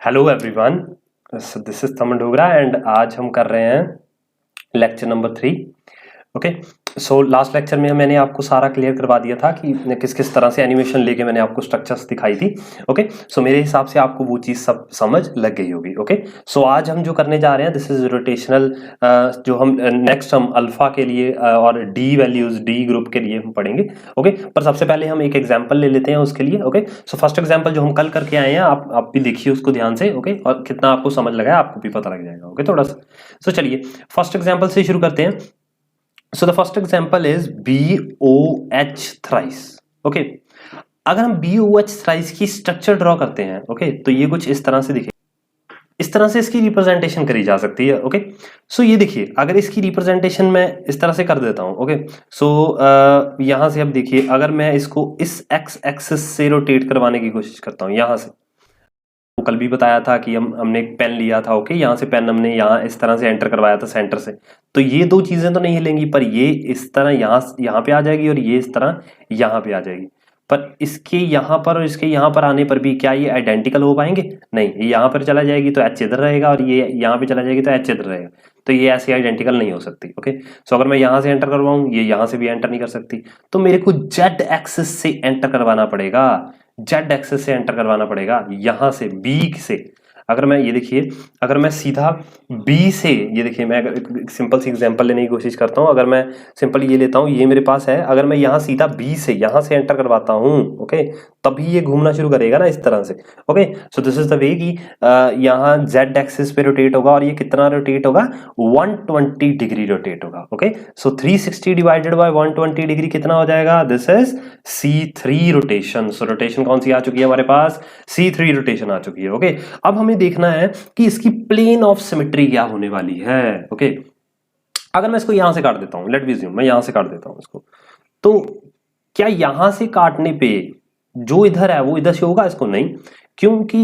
Hello everyone, this is तमन Dogra and आज हम कर रहे हैं lecture number 3। Okay, so last lecture में मैंने आपको सारा क्लियर करवा दिया था कि किस किस तरह से एनिमेशन लेके मैंने आपको स्ट्रक्चर्स दिखाई थी। ओके, सो मेरे हिसाब से आपको वो चीज़ सब समझ लग गई होगी। ओके, सो आज हम जो करने जा रहे हैं दिस इज रोटेशनल, जो हम नेक्स्ट हम अल्फा के लिए और डी वैल्यूज डी ग्रुप के लिए हम पढ़ेंगे। ओके, पर सबसे पहले हम एक एग्जाम्पल ले लेते हैं उसके लिए। ओके, सो फर्स्ट एग्जाम्पल जो हम कल करके आए हैं आप भी देखिए उसको ध्यान से। ओके, और कितना आपको समझ लगा है आपको भी पता लग जाएगा। ओके, थोड़ा सा सो चलिए फर्स्ट एग्जाम्पल से शुरू करते हैं। So the first example is BOH thrice. Okay, अगर हम BOH thrice की स्ट्रक्चर ड्रॉ करते हैं ओके तो ये कुछ इस तरह से दिखे, इस तरह से इसकी रिप्रेजेंटेशन करी जा सकती है। ओके, सो ये देखिए अगर इसकी रिप्रेजेंटेशन मैं इस तरह से कर देता हूं। ओके, सो यहां से अब देखिए अगर मैं इसको इस एक्स एक्सिस से रोटेट करवाने की कोशिश करता हूं यहां से, तो कल भी बताया था कि हमने एक पेन लिया था। ओके, यहाँ से पेन हमने यहाँ इस तरह से एंटर करवाया था सेंटर से, तो ये दो चीजें तो नहीं हिलेंगी पर ये इस तरह यहाँ पे आ जाएगी और ये इस तरह यहाँ पे आ जाएगी। पर इसके यहाँ पर और इसके यहाँ पर आने पर भी क्या ये आइडेंटिकल हो पाएंगे? नहीं, ये यहाँ पर चला जाएगी तो एच इधर रहेगा और ये यहाँ पे चला जाएगी तो एच इधर रहेगा, तो ये ऐसे आइडेंटिकल नहीं हो सकती। ओके, सो अगर मैं यहाँ से एंटर करवाऊँ ये यहाँ से भी एंटर नहीं कर सकती, तो मेरे को जेड एक्सिस से एंटर करवाना पड़ेगा, जेड एक्सिस से एंटर करवाना पड़ेगा यहां से बी से। अगर मैं ये देखिए अगर मैं सीधा बी से, ये देखिए मैं एक सिंपल सी एग्जांपल लेने की कोशिश करता हूं। अगर मैं सिंपल ये लेता हूं, ये मेरे पास है, अगर मैं यहां सीधा बी से यहां से एंटर करवाता हूं ओके तभी ये घूमना शुरू करेगा ना इस तरह से। Okay, so this is the way कि यहां जेड एक्सिस पे रोटेट होगा और ये कितना रोटेट होगा 120 डिग्री रोटेट होगा। Okay, so 360 divided by 120 degree कितना हो जाएगा? This is C3 rotation. So rotation कौन सी आ चुकी है हमारे पास? C3 रोटेशन आ चुकी है। ओके, अब हमें देखना है कि इसकी प्लेन ऑफ सिमेट्री क्या होने वाली है। ओके, अगर मैं इसको यहां से काट देता हूं, लेट बी अज्यूम मैं यहां से काट देता हूं इसको, तो क्या यहां से काटने पे जो इधर है वो इधर से होगा? इसको नहीं, क्योंकि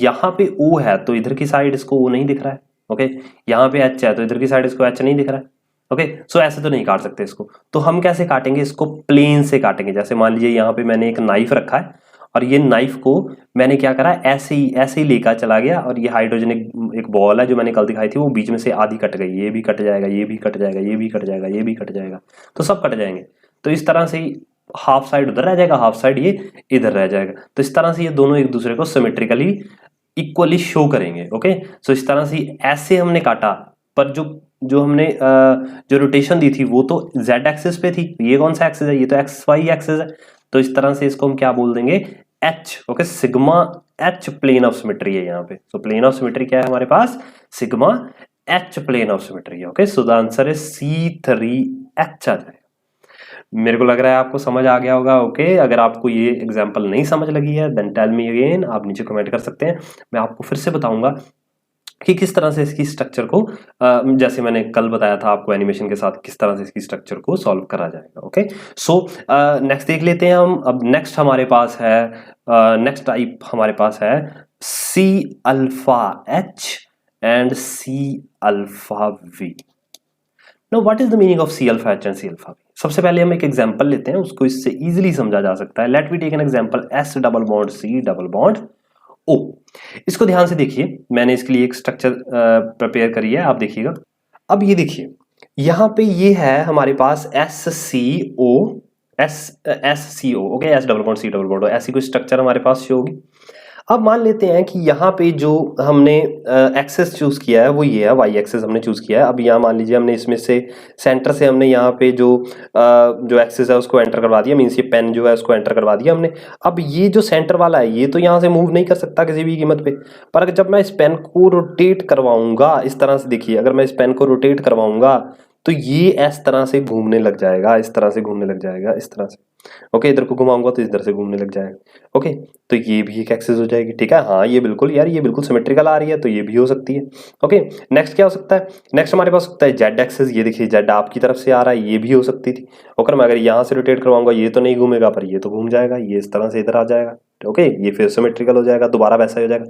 यहां पे O है तो इधर की साइड इसको O नहीं दिख रहा है। ओके, यहाँ पे H है तो इधर की साइड इसको H नहीं दिख रहा है। ओके, सो ऐसे तो नहीं काट सकते इसको, तो हम कैसे काटेंगे इसको? प्लेन से काटेंगे। जैसे मान लीजिए यहाँ पे मैंने एक नाइफ रखा है और ये नाइफ को मैंने क्या करा, ऐसे ही लेकर चला गया और ये हाइड्रोजन एक बॉल है जो मैंने कल दिखाई थी, वो बीच में से आधी कट गई, ये भी कट जाएगा, ये भी कट जाएगा, ये भी कट जाएगा, ये भी कट जाएगा, तो सब कट जाएंगे। तो इस तरह से हाफ साइड उधर रह जाएगा, हाफ साइड ये इधर रह जाएगा, तो इस तरह से ये दोनों एक दूसरे को सिमेट्रिकली इक्वली शो करेंगे। ओके, सो इस तरह से ऐसे हमने काटा, पर जो हमने जो रोटेशन दी थी वो तो z एक्सिस पे थी, ये कौन सा एक्सिस है? ये तो एक्स वाई एक्सिस है, तो इस तरह से इसको हम क्या बोल देंगे? h। Okay, sigma h plane of symmetry है यहाँ पे। सो प्लेन ऑफ सिमेट्री क्या है हमारे पास? Sigma h plane of symmetry है। Okay, so the answer is C3H आ जाएगा। मेरे को लग रहा है आपको समझ आ गया होगा। ओके, अगर आपको ये एग्जांपल नहीं समझ लगी है देन टेल मी अगेन, आप नीचे कमेंट कर सकते हैं, मैं आपको फिर से बताऊंगा कि किस तरह से इसकी स्ट्रक्चर को जैसे मैंने कल बताया था आपको एनिमेशन के साथ, किस तरह से इसकी स्ट्रक्चर को सॉल्व करा जाएगा। ओके, सो नेक्स्ट देख लेते हैं हम। अब नेक्स्ट हमारे पास है नेक्स्ट टाइप हमारे पास है C alpha H and C alpha V। Now what is the meaning of C alpha H and C alpha V? सबसे पहले हम एक एग्जांपल लेते हैं, उसको इससे इजीली समझा जा सकता है। Let we take an example S double bond C double bond O। इसको ध्यान से देखिए, मैंने इसके लिए एक स्ट्रक्चर प्रिपेयर करी है, आप देखिएगा। अब ये देखिए यहाँ पे ये है हमारे पास SCO SCO। Okay, S double bond C double bond, ऐसी कोई स्ट्रक्चर हमारे पास शो होगी। अब मान लेते हैं कि यहाँ पे जो हमने एक्सेस चूज किया है वो ये है, वाई एक्सेस हमने चूज किया है। अब यहाँ मान लीजिए हमने इसमें से सेंटर से हमने यहाँ पे जो एक्सेस है उसको एंटर करवा दिया, मीन्स ये पेन जो है उसको एंटर करवा दिया हमने। अब ये जो सेंटर वाला है ये तो यहाँ से मूव नहीं कर सकता किसी भी कीमत पे, पर अगर जब मैं इस पेन को रोटेट करवाऊंगा इस तरह से, देखिए अगर मैं इस पेन को रोटेट करवाऊंगा तो ये इस तरह से घूमने लग जाएगा, इस तरह से घूमने लग जाएगा, इस तरह से। ओके, इधर को घुमाऊंगा तो इधर से घूमने लग जाएगा। ओके, तो ये भी एक एक्सिस हो जाएगी। ठीक है, हाँ ये बिल्कुल यार, ये बिल्कुल सिमेट्रिकल आ रही है, तो ये भी हो सकती है। ओके, नेक्स्ट क्या हो सकता है? नेक्स्ट हमारे पास सकता है जेड एक्सिस। ये देखिए जेड आपकी तरफ से आ रहा है, ये भी हो सकती थी। ओके, मैं अगर यहाँ से रोटेट करवाऊंगा ये तो नहीं घूमेगा, पर ये तो घूम जाएगा, ये इस तरह से इधर आ जाएगा। ओके, ये फिर सिमेट्रिकल हो जाएगा, दोबारा वैसा ही हो जाएगा।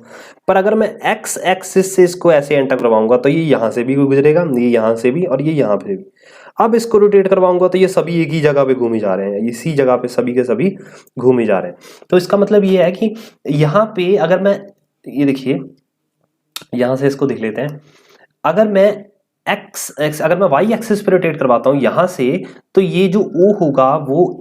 पर अगर मैं एक्स एक्सिस से इसको ऐसे एंटर करवाऊंगा तो ये यहाँ से भी गुजरेगा, ये यहाँ से भी और ये यहाँ पे भी। अब इसको रोटेट करवाऊंगा तो ये सभी एक ही जगह पे घूमे जा रहे हैं, इसी जगह पे सभी के सभी घूमे जा रहे हैं। तो इसका मतलब ये है कि यहाँ पे अगर मैं, ये देखिए यहां से इसको देख लेते हैं। अगर मैं अगर मैं वाई एक्सिस पे रोटेट करवाता हूं यहां से, तो ये जो ओ होगा वो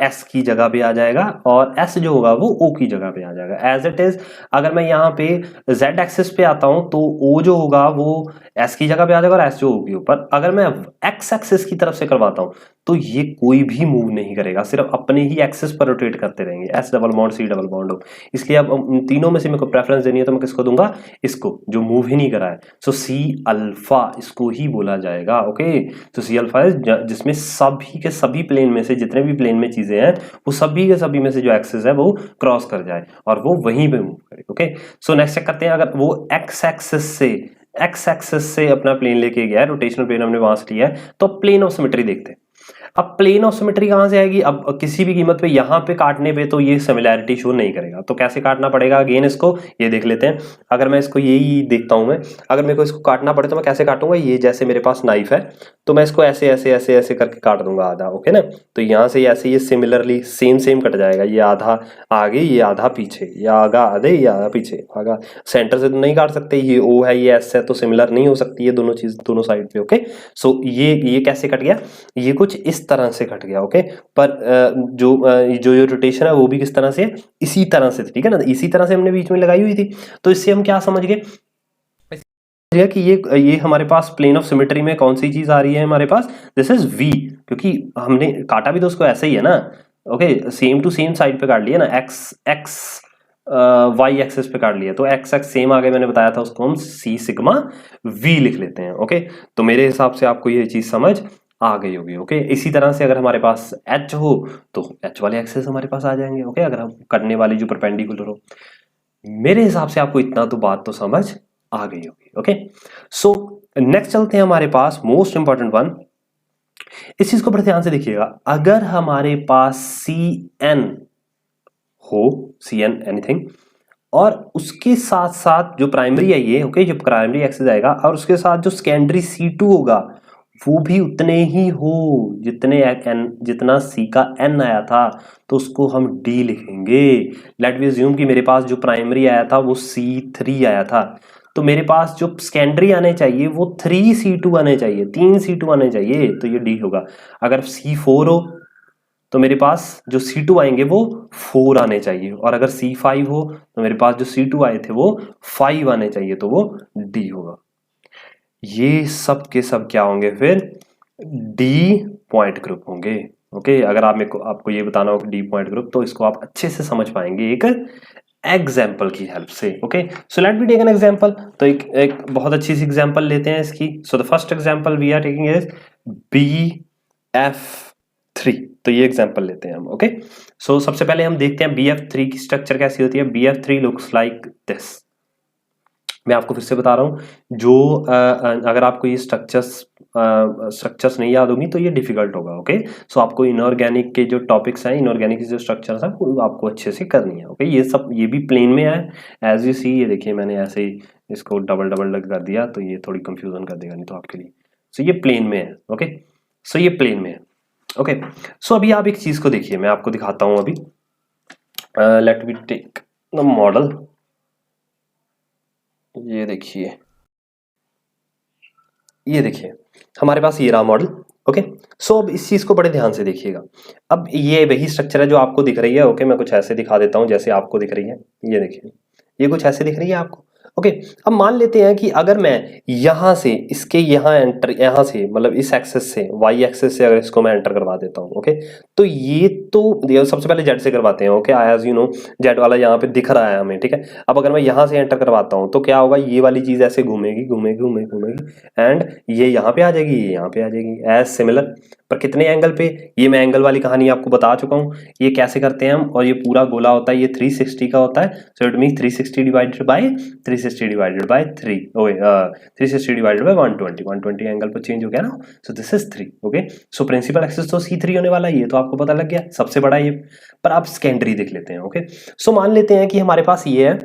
एस की जगह पे आ जाएगा और एस जो होगा वो ओ की जगह पे आ जाएगा एज इट इज। अगर मैं यहाँ पे जेड एक्सिस पे आता हूं तो ओ जो होगा वो एस की जगह पे आ जाएगा और एस जो होगी ऊपर। अगर मैं एक्स एक्सिस की तरफ से करवाता हूं तो ये कोई भी मूव नहीं करेगा, सिर्फ अपने ही एक्सिस पर रोटेट करते रहेंगे, S double bond C double bond हो। इसलिए अब तीनों में से मेरे को प्रेफरेंस देनी है तो मैं किसको दूंगा, इसको जो मूव ही नहीं करा है। सो सी अल्फा इसको ही बोला जाएगा। ओके, तो सी अल्फा जिसमें सभी के सभी प्लेन में से जितने भी प्लेन में चीजें हैं वो सभी के सभी में से जो एक्सिस है वो क्रॉस कर जाए और वो वहीं पे मूव करे। ओके, सो नेक्स्ट चेक करते हैं। अगर वो एक्स एक्सिस से अपना प्लेन लेके गया है, रोटेशनल प्लेन हमने वहां से लिया है, तो प्लेन ऑफ सिमेट्री देखते हैं। अब प्लेन ऑफ सिमेट्री कहां से आएगी, अब किसी भी कीमत पे यहां पे काटने पे तो ये सिमिलैरिटी शो नहीं करेगा, तो कैसे काटना पड़ेगा अगेन इसको ये देख लेते हैं। अगर मैं इसको यही देखता हूं मैं, अगर मेरे को इसको काटना पड़े तो मैं कैसे काटूंगा, ये जैसे मेरे पास नाइफ है तो मैं इसको ऐसे ऐसे ऐसे ऐसे करके काट दूंगा आधा। ओके ना, तो यहां से ऐसे ये सिमिलरली सेम कट जाएगा, ये आधा आगे ये आधा पीछे, या आगा आधे या आधा पीछे। आगा सेंटर से तो नहीं काट सकते, ये ओ है ये एस है तो सिमिलर नहीं हो सकती ये दोनों चीज दोनों साइड पे। ओके, सो ये कैसे कट गया, ये कुछ इस तरह से कट गया। ओके, पर जो रोटेशन है वो भी किस तरह से, इसी तरह से, ठीक है ना, इसी तरह से हमने बीच में लगाई हुई थी। तो इससे हम क्या समझ गए कि ये हमारे पास प्लेन ऑफ सिमेट्री में कौन सी चीज आ रही है हमारे पास, दिस इज वी, क्योंकि हमने काटा भी तो उसको ऐसे ही है ना। Okay, same to same side पे काट लिया ना, एक्स वाई एक्सिस पे काट लिया, तो एक्स सेम आगे मैंने बताया था उसको हम सी सिग्मा वी लिख लेते हैं। ओके, तो मेरे हिसाब से आपको ये चीज समझ आ गई होगी। ओके, इसी तरह से अगर हमारे पास एच हो तो एच वाले एक्सिस हमारे पास आ जाएंगे। ओके, अगर हम करने वाली जो परपेंडिकुलर हो, मेरे हिसाब से आपको इतना तो बात तो समझ आ गई होगी। ओके, सो नेक्स्ट चलते हैं हमारे पास मोस्ट इंपॉर्टेंट वन। इस चीज को बड़े ध्यान से देखिएगा। अगर हमारे पास सी एन हो, सी एन एनीथिंग, और उसके साथ साथ जो प्राइमरी है ये, ओके, जो प्राइमरी एक्सिस आएगा, और उसके साथ जो सेकेंडरी C2 होगा वो भी उतने ही हो जितना सी का एन आया था, तो उसको हम डी लिखेंगे। लेट वी अज्यूम कि मेरे पास जो प्राइमरी आया था वो C3 आया था, तो मेरे पास जो सेकेंडरी आने चाहिए वो 3C2 आने चाहिए, 3C2 आने चाहिए, तो ये डी होगा। अगर C4 हो तो मेरे पास जो C2 आएंगे वो 4 आने चाहिए, और अगर C5 हो तो मेरे पास जो C2 आए थे वो 5 आने चाहिए, तो वो D होगा। ये सब के सब क्या होंगे फिर, D पॉइंट ग्रुप होंगे। ओके, अगर आपको ये बताना हो D पॉइंट ग्रुप, तो इसको आप अच्छे से समझ पाएंगे एक एग्जाम्पल की हेल्प से। Okay, so let me take an example. तो एक बहुत अच्छी सी एग्जाम्पल लेते हैं इसकी। So the first example we are taking is BF3। तो ये एग्जाम्पल लेते हैं हम। ओके, सो सबसे पहले हम देखते हैं BF3 की स्ट्रक्चर कैसी होती है। BF3 looks like this. मैं आपको फिर से बता रहा हूँ, जो अगर आपको ये स्ट्रक्चर्स नहीं याद होंगी तो ये डिफिकल्ट होगा। ओके, सो आपको इनऑर्गेनिक के जो टॉपिक्स हैं, इनऑर्गेनिक के जो स्ट्रक्चर्स हैं वो आपको अच्छे से करनी है। ओके, ये भी प्लेन में है एज यू सी। ये देखिए मैंने ऐसे ही इसको डबल डबल कर दिया तो ये थोड़ी कंफ्यूजन कर देगा नहीं तो आपके लिए। सो ये प्लेन में है। ओके, सो ये प्लेन में है। ओके, सो अभी आप एक चीज को देखिए, मैं आपको दिखाता हूं अभी। Let me take the model. ये देखिए हमारे पास ये रहा मॉडल। ओके, सो अब इस चीज को बड़े ध्यान से देखिएगा। अब ये वही स्ट्रक्चर है जो आपको दिख रही है। ओके, मैं कुछ ऐसे दिखा देता हूं जैसे आपको दिख रही है। ये देखिए, ये कुछ ऐसे दिख रही है आपको। ओके, अब मान लेते हैं कि अगर मैं यहां से इसके यहां से मतलब इस एक्सेस से, वाई एक्सेस से अगर इसको मैं एंटर करवा देता हूं। ओके, तो ये सबसे पहले जेड से करवाते हैं। Okay, as you know Z वाला यहाँ पे दिख रहा है हमें, ठीक है। अब अगर मैं यहां से एंटर करवाता हूं तो क्या होगा, ये वाली चीज ऐसे घूमेगी घूमेगी घूमेगी घूमेगी एंड ये यहाँ पे आ जाएगी, ये यहाँ पे आ जाएगी एज सिमिलर। पर कितने एंगल पे, ये मैं एंगल वाली कहानी आपको बता चुका हूँ। ये कैसे करते हैं हम, और ये पूरा गोला होता है, ये 360 का होता है। So it mean 360 divided by 360 divided by 3। Okay, 360 divided by 120 angle पर चेंज हो गया ना। So this is 3। Okay, so principal axis तो C3 होने वाला है, ये तो आपको पता लग गया, सबसे बड़ा ये। पर आप सेकेंडरी देख लेते हैं। ओके, सो मान लेते हैं कि हमारे पास ये है,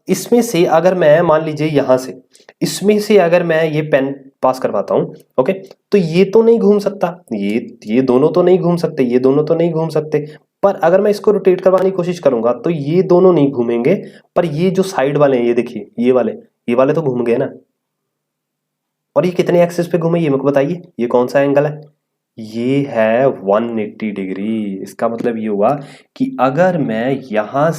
इसमें से अगर मैं मान लीजिए यहां से, इसमें से अगर मैं ये पेन पास करवाता हूं, ओके, तो ये तो नहीं घूम सकता, ये दोनों तो नहीं घूम सकते, ये दोनों तो नहीं घूम सकते। पर अगर मैं इसको रोटेट करवाने की कोशिश करूंगा तो ये दोनों नहीं घूमेंगे, पर ये जो साइड वाले हैं, ये देखिए ये वाले तो घूम गए ना। और ये कितने एक्सिस पे घूमे ये मेरे को बताइए, ये कौन सा एंगल है? ये है 180 डिग्री। इसका मतलब ये हुआ कि अगर मैं यहां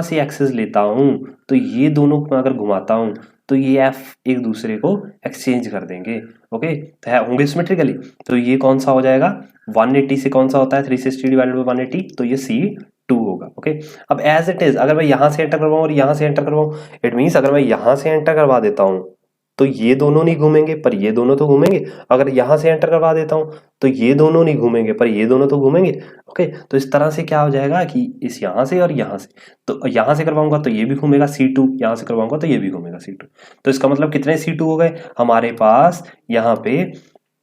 से एक्सिस लेता हूं तो ये दोनों को अगर घुमाता हूं तो ये एफ एक दूसरे को एक्सचेंज कर देंगे। ओके, तो है होंगे सिमेट्रिकली। तो ये कौन सा हो जाएगा? 180 से कौन सा होता है 360 डिवाइडेड बाय 180, तो ये C2 होगा। ओके, अब एज इट इज अगर मैं यहां से एंटर करवाऊं और यहां से एंटर करवाऊं, इट मींस अगर मैं यहां से एंटर करवा देता हूं तो ये दोनों नहीं घूमेंगे, पर ये दोनों तो घूमेंगे। अगर यहां से एंटर करवा देता हूं तो ये दोनों नहीं घूमेंगे, पर ये दोनों तो घूमेंगे। ओके, तो इस तरह से क्या हो जाएगा कि इस यहां से और यहां से, तो यहां से करवाऊंगा तो ये भी घूमेगा C2, यहां से करवाऊंगा तो ये भी घूमेगा C2। तो इसका मतलब कितने C2 हो गए हमारे पास? यहाँ पे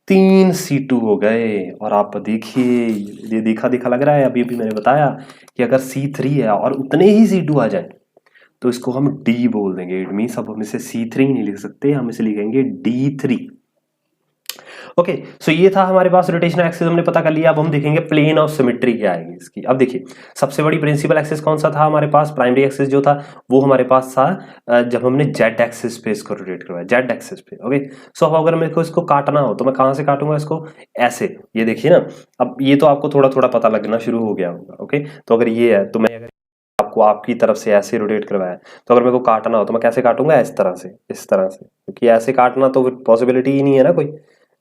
3 C2 हो गए। और आप देखिए, ये देखा देखा लग रहा है, अभी अभी मैंने बताया कि अगर C3 है और उतने ही C2 आ जाए तो इसको हम D बोल देंगे। इट मीन्स अब हम इसे C3 नहीं लिख सकते, हम इसे लिखेंगे D3। ओके, सो ये था हमारे पास रोटेशनल एक्सिस हमने पता कर लिया। अब हम देखेंगे प्लेन ऑफ सिमेट्री क्या आएगी इसकी। अब देखिए, सबसे बड़ी प्रिंसिपल एक्सिस कौन सा था हमारे पास? प्राइमरी एक्सिस जो था वो हमारे पास था जब हमने जेड एक्सिस पे इसको रोटेट करवाया, जेड एक्सिस पे। ओके, सो अब अगर मेरे को इसको काटना हो तो मैं कहां से काटूंगा इसको? ऐसे, ये देखिए ना। अब ये तो आपको थोड़ा थोड़ा पता लगना शुरू हो गया होगा। ओके, तो अगर ये है तो मैं आपको आपकी तरफ से ऐसे रोटेट करवाया, तो अगर मेरे को काटना हो तो मैं कैसे काटूंगा? इस तरह से, इस तरह से, क्योंकि ऐसे काटना तो फिर पॉसिबिलिटी ही नहीं है ना कोई।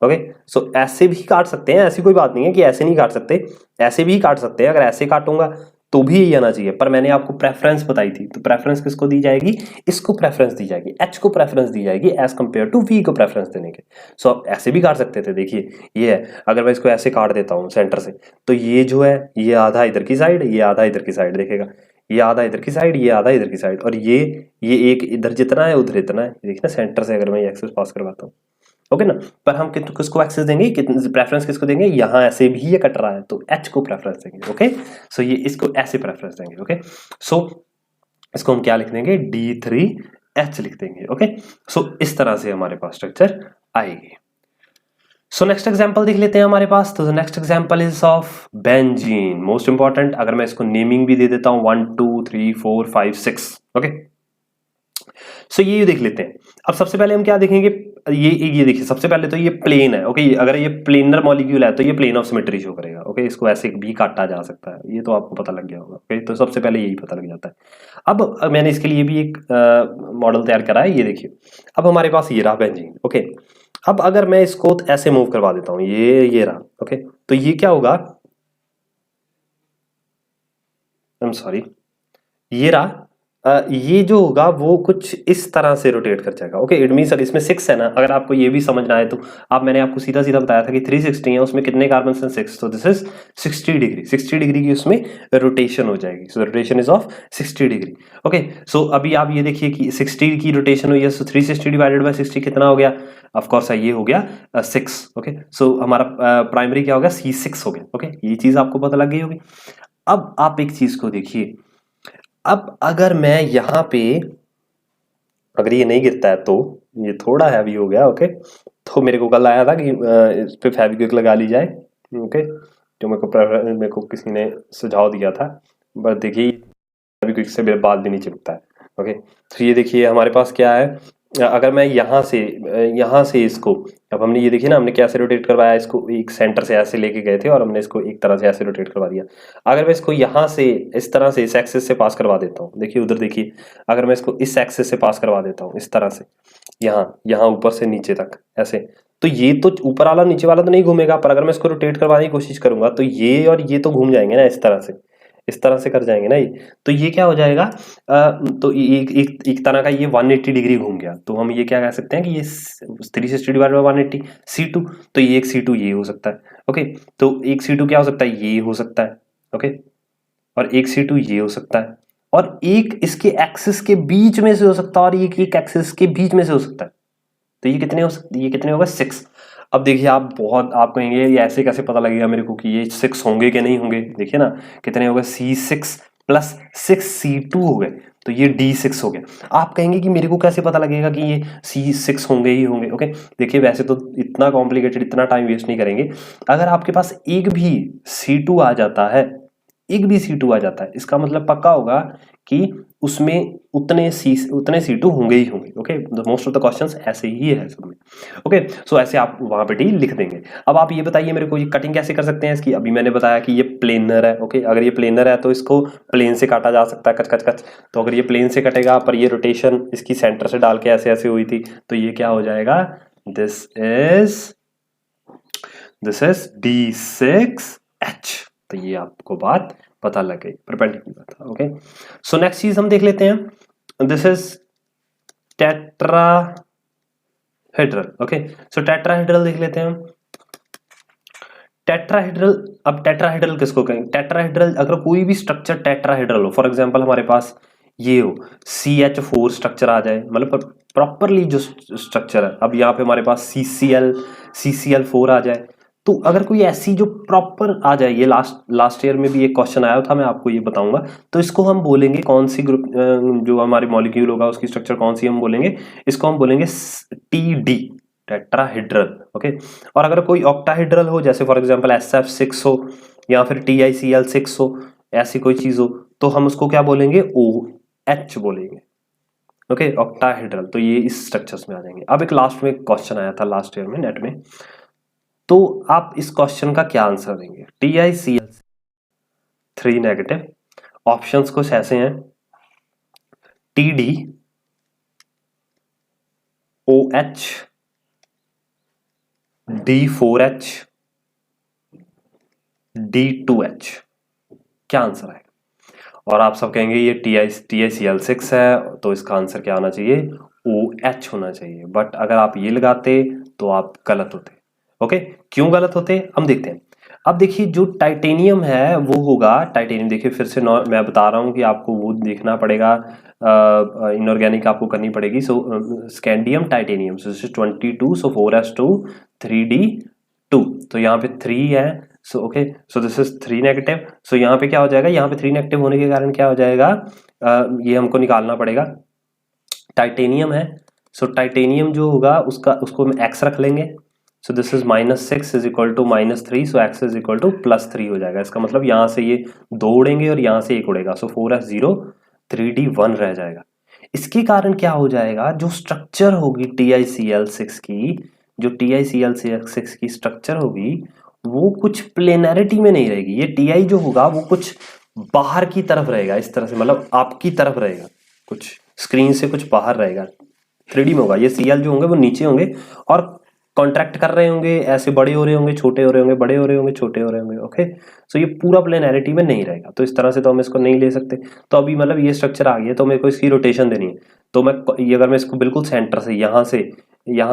ओके, सो ऐसे भी काट सकते हैं, ऐसी कोई बात नहीं है कि ऐसे नहीं काट सकते, ऐसे भी काट सकते हैं। अगर ऐसे काटूंगा तो भी यही आना चाहिए, पर मैंने आपको प्रेफरेंस बताई थी, तो प्रेफरेंस किसको दी जाएगी? इसको प्रेफरेंस दी जाएगी, एच को प्रेफरेंस दी जाएगी एज कंपेयर टू वी को प्रेफरेंस देने के। सो आप ऐसे भी काट सकते थे। देखिए ये है, अगर मैं इसको ऐसे काट देता हूँ सेंटर से, तो ये जो है ये आधा इधर की साइड, ये आधा इधर की साइड देखेगा, ये आधा इधर की साइड, ये आधा इधर की साइड, और ये एक इधर जितना है उधर इतना है। देखिए ना, सेंटर से अगर मैं एक्सेस पास करवाता हूँ, ओके ना। पर हम किसको एक्सेस देंगे, कितने प्रेफरेंस किसको देंगे? यहाँ ऐसे भी ये कट रहा है तो एच को प्रेफरेंस देंगे। ओके, सो ये इसको ऐसे प्रेफरेंस देंगे। ओके, सो इसको हम क्या लिख देंगे? D3H लिख देंगे। ओके, सो इस तरह से हमारे पास स्ट्रक्चर आएगी। सो नेक्स्ट एग्जांपल देख लेते हैं हमारे पास। तो next example is of benzene, most important. अगर मैं इसको नेमिंग भी दे देता हूं 1 2 3 4 5 6। ओके, सो ये देख लेते हैं। अब सबसे पहले हम क्या देखेंगे? ये देखिए, सबसे पहले तो ये प्लेन है। ओके, अगर ये प्लेनर मॉलिक्यूल है तो ये प्लेन ऑफ सिमेट्री शो करेगा। ओके, इसको ऐसे भी काटा जा सकता है, ये तो आपको पता लग गया होगा। ओके, तो सबसे पहले यही पता लग जाता है। अब मैंने इसके लिए भी एक मॉडल तैयार करा है, ये देखिए। अब हमारे पास ये रहा बेंजीन। ओके, अब अगर मैं इसको ऐसे मूव करवा देता हूं, ये रहा। ओके, तो ये क्या होगा? आई एम सॉरी, ये रहा। ये जो होगा वो कुछ इस तरह से रोटेट कर जाएगा। ओके, इट मींस अगर इसमें 6 है ना, अगर आपको ये भी समझना है तो आप, मैंने आपको सीधा सीधा बताया था कि 360 है, उसमें कितने कार्बन हैं? 6, तो दिस इज 60 डिग्री। 60 डिग्री की उसमें रोटेशन हो जाएगी। So rotation is of 60 degree. Okay, so अभी आप ये देखिए कि 60 की रोटेशन हुई है, सो 360 डिवाइडेड बाय 60 कितना हो गया? ऑफ कोर्स ये हो गया 6। ओके, सो हमारा प्राइमरी क्या हो गया? C6 हो गया। ओके, ये चीज आपको पता लग गई होगी। अब आप एक चीज को देखिए, अब अगर मैं यहाँ पे, अगर ये नहीं गिरता है तो ये थोड़ा हैवी हो गया। ओके, तो मेरे को कल आया था कि इस पे फेविक्विक लगा ली जाए। ओके, जो मेरे को किसी ने सुझाव दिया था, बट देखिए फेविक्विक से मेरे बाल भी नहीं चिपकता है। ओके, तो ये देखिए हमारे पास क्या है, अगर मैं यहाँ से इसको, अब हमने ये देखिए ना, हमने कैसे रोटेट करवाया इसको, एक सेंटर से ऐसे लेके गए थे और हमने इसको एक तरह से ऐसे रोटेट करवा दिया। अगर मैं इसको यहाँ से इस तरह से इस एक्सिस से पास करवा देता हूँ, देखिए उधर देखिए, अगर मैं इसको इस एक्सिस से पास करवा देता हूँ इस तरह से, यहाँ ऊपर से नीचे तक ऐसे, तो ये तो ऊपर वाला नीचे वाला तो नहीं घूमेगा, पर अगर मैं इसको रोटेट करवाने की कोशिश करूंगा तो ये और ये तो घूम जाएंगे ना, इस तरह से कर जाएंगे ना ये। तो ये क्या हो जाएगा? तो एक तरह का ये 180 डिग्री घूम गया। तो हम ये क्या कह सकते हैं कि ये 360 डिवाइडेड बाय 180 C2। तो ये एक C2 ये हो सकता है। ओके, तो एक C2 क्या हो सकता है? ये हो सकता है। ओके, और एक C2 ये हो सकता है, और एक इसके एक्सिस के बीच में से हो सकता है, और एक एक्सिस के बीच में से हो सकता है। तो ये कितने हो सकते? ये कितने होगा? 6। अब देखिए आप कहेंगे ये ऐसे कैसे पता लगेगा मेरे को कि ये 6 होंगे कि नहीं होंगे? देखिए ना, कितने होगा? C6 प्लस 6C2 हो गए, तो ये D6 हो गया। आप कहेंगे कि मेरे को कैसे पता लगेगा कि ये C6 होंगे ही होंगे। ओके, देखिए वैसे तो इतना कॉम्प्लिकेटेड, इतना टाइम वेस्ट नहीं करेंगे। अगर आपके पास एक भी C2 आ जाता है, एक भी C2 आ जाता है, इसका मतलब पक्का होगा कि उसमें उतने C2 होंगे ही होंगे। Okay, most of the questions ऐसे ही है सब में। ओके, सो ऐसे आप वहां पे डी लिख देंगे। अब आप ये बताइए मेरे को, ये कटिंग कैसे कर सकते हैं इसकी? अभी मैंने बताया कि ये प्लेनर है। ओके, अगर ये प्लेनर है तो इसको प्लेन से काटा जा सकता है, कच कच कच। तो अगर ये प्लेन से कटेगा पर ये रोटेशन इसकी सेंटर से डाल के ऐसे ऐसे हुई थी, तो ये क्या हो जाएगा? This is D6H। तो ये आपको बात पता लग गई, परपेंडिकुलर था। ओके, सो नेक्स्ट चीज हम देख लेते हैं, this is tetrahedral. Okay, so tetrahedral देख लेते हैं हम। टेट्राहेड्रल, अब टेट्राहेड्रल किसको कहेंगे? टेट्राहेड्रल अगर कोई भी स्ट्रक्चर टेट्राहेड्रल हो, फॉर एग्जांपल हमारे पास ये हो CH4 स्ट्रक्चर आ जाए, मतलब प्रॉपरली जो स्ट्रक्चर है, अब यहाँ पे हमारे पास CCl4 आ जाए, तो अगर कोई ऐसी जो प्रॉपर आ जाए, ये लास्ट ईयर में भी एक क्वेश्चन आया था, मैं आपको ये बताऊंगा, तो इसको हम बोलेंगे कौन सी ग्रुप, जो हमारे मॉलिक्यूल होगा उसकी स्ट्रक्चर कौन सी हम बोलेंगे, इसको हम बोलेंगे TD, टेट्राहेड्रल। ओके, और अगर कोई ऑक्टाहेड्रल हो, जैसे फॉर एग्जांपल SF6 हो या फिर TiCl6 हो, ऐसी कोई चीज हो, तो हम उसको क्या बोलेंगे? OH बोलेंगे। ओके, ऑक्टाहेड्रल, तो ये इस स्ट्रक्चर्स में आ जाएंगे। अब एक लास्ट में क्वेश्चन आया था लास्ट ईयर में नेट में, तो आप इस क्वेश्चन का क्या आंसर देंगे? TiCl3 नेगेटिव, ऑप्शंस कुछ ऐसे हैं, TD, OH, D4H, D2H। क्या आंसर आएगा? और आप सब कहेंगे ये TiCl6 है, तो इसका आंसर क्या आना चाहिए? OH होना चाहिए। बट अगर आप ये लगाते तो आप गलत होते। ओके, क्यों गलत होते हम देखते हैं। अब देखिए जो टाइटेनियम है वो होगा, टाइटेनियम देखिए फिर से मैं बता रहा हूँ कि आपको वो देखना पड़ेगा, इनऑर्गेनिक आपको करनी पड़ेगी। सो स्कैंडियम टाइटेनियम, सो 22, सो 4s2 3d2, तो यहाँ पे 3 है, so okay, so this is 3 negative. So यहाँ पे क्या हो जाएगा? यहाँ पे 3 नेगेटिव होने के कारण क्या हो जाएगा? ये हमको निकालना पड़ेगा, टाइटेनियम है, सो टाइटेनियम जो होगा उसको हम x रख लेंगे। So this is -6 is equal to -3, so x is equal to +3 हो जाएगा। इसका मतलब यहाँ से ये 2 उड़ेंगे और यहाँ से 1 उड़ेगा, सो 4s0 3d1 रह जाएगा। इसके कारण क्या हो जाएगा? जो स्ट्रक्चर होगी TiCl6 की, जो TiCl6 की स्ट्रक्चर होगी वो कुछ प्लेनैरिटी में नहीं रहेगी। ये Ti जो होगा वो कुछ बाहर की तरफ रहेगा, इस तरह से, मतलब आपकी तरफ रहेगा, कुछ स्क्रीन से कुछ बाहर रहेगा, 3D में होगा। ये Cl जो होंगे वो नीचे होंगे और कॉन्ट्रैक्ट कर रहे होंगे, ऐसे बड़े हो रहे होंगे, छोटे हो रहे होंगे, बड़े हो रहे होंगे, छोटे हो रहे होंगे। ओके, सो ये पूरा प्लेनैरिटी में नहीं रहेगा, तो इस तरह से तो हम इसको नहीं ले सकते। तो अभी मतलब ये स्ट्रक्चर आ गया, तो मेरे को इसकी रोटेशन देनी है, तो मैं ये अगर मैं इसको बिल्कुल सेंटर से यहाँ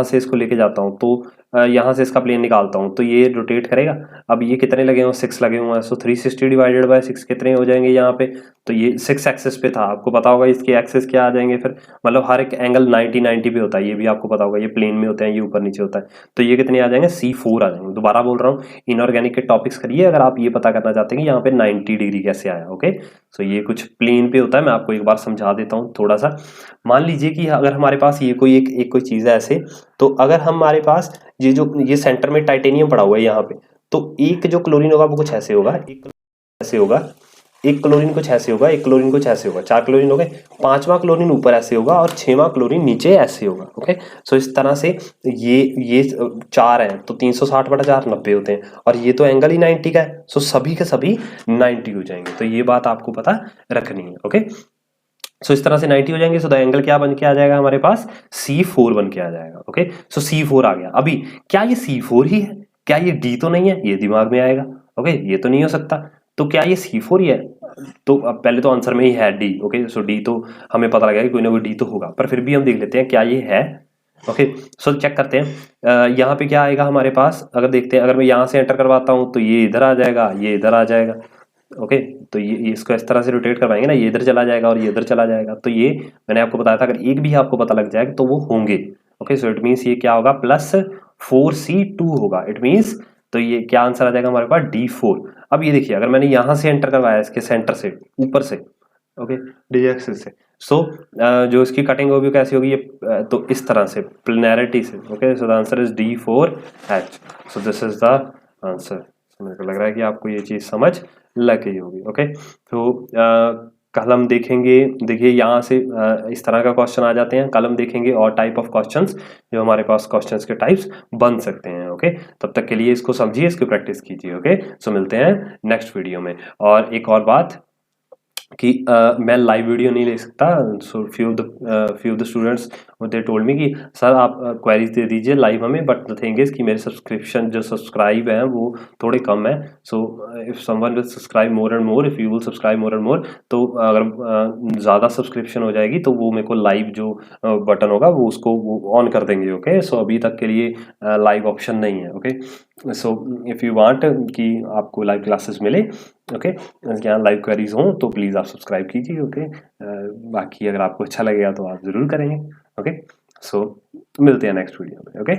से इसको लेके जाता हूँ, तो यहाँ से इसका प्लेन निकालता हूँ, तो ये रोटेट करेगा। अब ये कितने लगे हुए? 6 लगे हुए हैं, सो 360 डिवाइडेड बाय 6 कितने हो जाएंगे यहाँ पे? तो ये 6 एक्सिस पे था, आपको पता होगा इसके एक्सिस क्या आ जाएंगे फिर, मतलब हर एक एंगल 90 पे होता है, ये भी आपको पता होगा, ये प्लेन में होते हैं, ये ऊपर नीचे होता है, तो ये कितने आ जाएंगे? C4 आ जाएंगे। दोबारा बोल रहा हूँ, इनऑर्गेनिक के टॉपिक्स करिए अगर आप ये पता करना चाहते हैं कि यहाँ पे 90 डिग्री कैसे आया। ओके, सो ये कुछ प्लेन पे होता है, मैं आपको एक बार समझा देता हूँ थोड़ा सा। मान लीजिए कि अगर हमारे पास ये कोई एक कोई चीज़ है ऐसे, तो अगर हमारे पास ये सेंटर में टाइटेनियम पड़ा हुआ है यहाँ पे, तो एक जो क्लोरीन होगा वो कुछ ऐसे होगा, एक ऐसे होगा, एक क्लोरीन कुछ ऐसे होगा, एक क्लोरीन कुछ ऐसे होगा, 4 क्लोरीन हो गए, 5वां क्लोरीन ऊपर ऐसे होगा और 6वां क्लोरीन नीचे ऐसे होगा। ओके, सो इस तरह से ये 4 हैं, तो 360/4 90 होते हैं, और ये तो एंगल ही 90 का है, सो सभी के सभी 90 हो जाएंगे। तो ये बात आपको पता रखनी है। ओके, सो इस तरह से 90 हो जाएंगे, सो द एंगल क्या बन के आ जाएगा हमारे पास? C4 बन के आ जाएगा। ओके, सो C4 आ गया। अभी क्या ये C4 ही है? क्या ये D तो नहीं है? ये दिमाग में आएगा। ओके, ये तो नहीं हो सकता, तो क्या ये C4 ही है? तो अब पहले तो आंसर में ही है D। ओके, सो D तो हमें पता लगा कि कोई ना कोई D तो होगा, पर फिर भी हम देख लेते हैं क्या ये है। ओके, सो चेक करते हैं यहाँ पे क्या आएगा हमारे पास। अगर देखते हैं, अगर मैं यहाँ से एंटर करवाता हूँ तो ये इधर आ जाएगा, ये इधर आ जाएगा। ओके, तो ये इसको इस तरह से रोटेट करवाएंगे ना, ये इधर चला जाएगा और ये इधर चला जाएगा। तो ये मैंने आपको बताया था, अगर एक भी आपको पता लग जाएगा तो वो होंगे। ओके, सो इट मीन्स ये क्या होगा? +4C2 होगा। इट मीन्स तो ये क्या आंसर आ जाएगा हमारे पास? D4। अब ये देखिए, अगर मैंने यहाँ से एंटर करवाया इसके सेंटर से ऊपर से, ओके, डी एक्सिस से, सो जो इसकी कटिंग होगी कैसी होगी, ये तो इस तरह से प्लेनैरिटी से, okay. So the answer is D4H। So this is the answer. मेरे को लग रहा है कि आपको ये चीज समझ लग गई होगी, ओके। तो कल हम देखेंगे, देखिए यहाँ से इस तरह का क्वेश्चन आ जाते हैं। कल हम देखेंगे और टाइप ऑफ क्वेश्चंस जो हमारे पास क्वेश्चंस के टाइप्स बन सकते हैं, ओके। तब तक के लिए इसको समझिए, इसकी प्रैक्टिस कीजिए, ओके। सो मिलते हैं नेक्स्ट वीडियो में। और एक और बात कि मैं लाइव वीडियो नहीं ले सकता। So few of the students they told me कि सर आप क्वेरीज दे दीजिए लाइव हमें, बट द थिंग इज कि मेरे सब्सक्रिप्शन जो सब्सक्राइब हैं वो थोड़े कम है। So if someone will subscribe more and more, if you will subscribe more and more, तो अगर ज़्यादा सब्सक्रिप्शन हो जाएगी तो वो मेरे को लाइव जो बटन होगा वो उसको वो ऑन कर देंगे, ओके। सो अभी तक के लिए लाइव ऑप्शन नहीं है, okay. So if you want कि आपको लाइव क्लासेस मिले, ओके, यहाँ लाइव क्वेरीज हों तो प्लीज़ आप सब्सक्राइब कीजिए, ओके। बाकी अगर आपको अच्छा लगेगा तो आप ज़रूर करेंगे, ओके। सो मिलते हैं नेक्स्ट वीडियो में, ओके।